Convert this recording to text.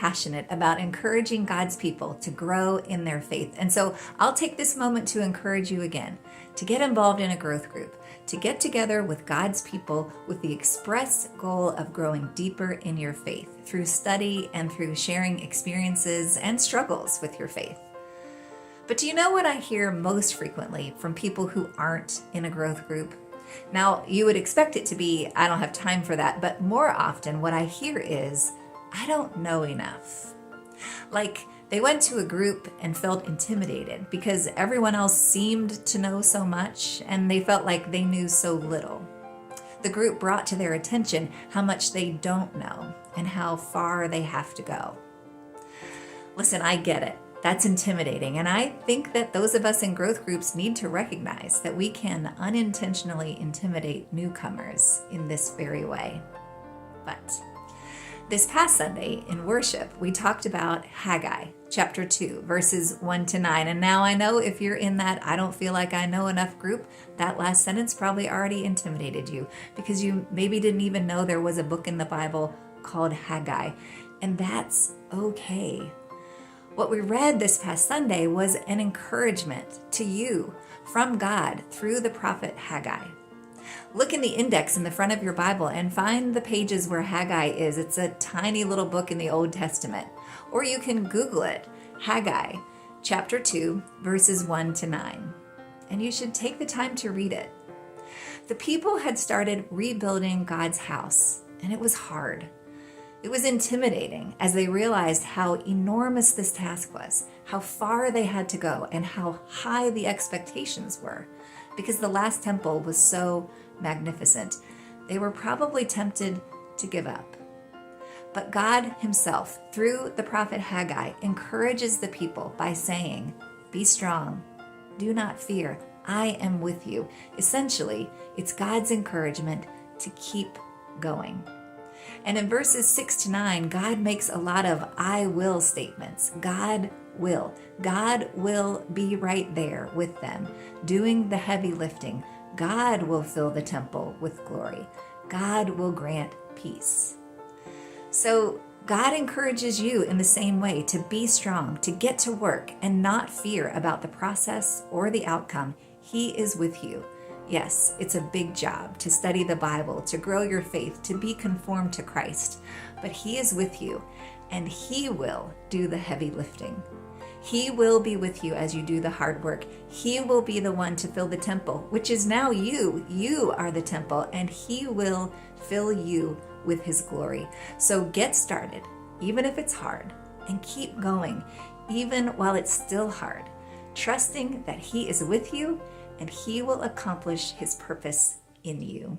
passionate about encouraging God's people to grow in their faith. And so I'll take this moment to encourage you again to get involved in a growth group, to get together with God's people with the express goal of growing deeper in your faith through study and through sharing experiences and struggles with your faith. But do you know what I hear most frequently from people who aren't in a growth group? Now, you would expect it to be, I don't have time for that, but more often what I hear is, I don't know enough. Like they went to a group and felt intimidated because everyone else seemed to know so much and they felt like they knew so little. The group brought to their attention how much they don't know and how far they have to go. Listen, I get it. That's intimidating, and I think that those of us in growth groups need to recognize that we can unintentionally intimidate newcomers in this very way. But this past Sunday in worship, we talked about Haggai, chapter 2, verses 1 to 9. And now I know if you're in that I don't feel like I know enough group, that last sentence probably already intimidated you because you maybe didn't even know there was a book in the Bible called Haggai. And that's okay. What we read this past Sunday was an encouragement to you from God through the prophet Haggai. Look in the index in the front of your Bible and find the pages where Haggai is. It's a tiny little book in the Old Testament. Or you can Google it, Haggai, chapter 2, verses 1 to 9. And you should take the time to read it. The people had started rebuilding God's house, and it was hard. It was intimidating as they realized how enormous this task was, how far they had to go, and how high the expectations were. Because the last temple was so magnificent, they were probably tempted to give up. But God himself, through the prophet Haggai, encourages the people by saying, "Be strong, do not fear, I am with you." Essentially, it's God's encouragement to keep going. And in verses 6 to 9, God makes a lot of I will statements. God will. God will be right there with them, doing the heavy lifting. God will fill the temple with glory. God will grant peace. So God encourages you in the same way to be strong, to get to work, and not fear about the process or the outcome. He is with you. Yes, it's a big job to study the Bible, to grow your faith, to be conformed to Christ. But He is with you, and He will do the heavy lifting. He will be with you as you do the hard work. He will be the one to fill the temple, which is now you. You are the temple, and He will fill you with His glory. So get started, even if it's hard, and keep going, even while it's still hard, trusting that He is with you and He will accomplish His purpose in you.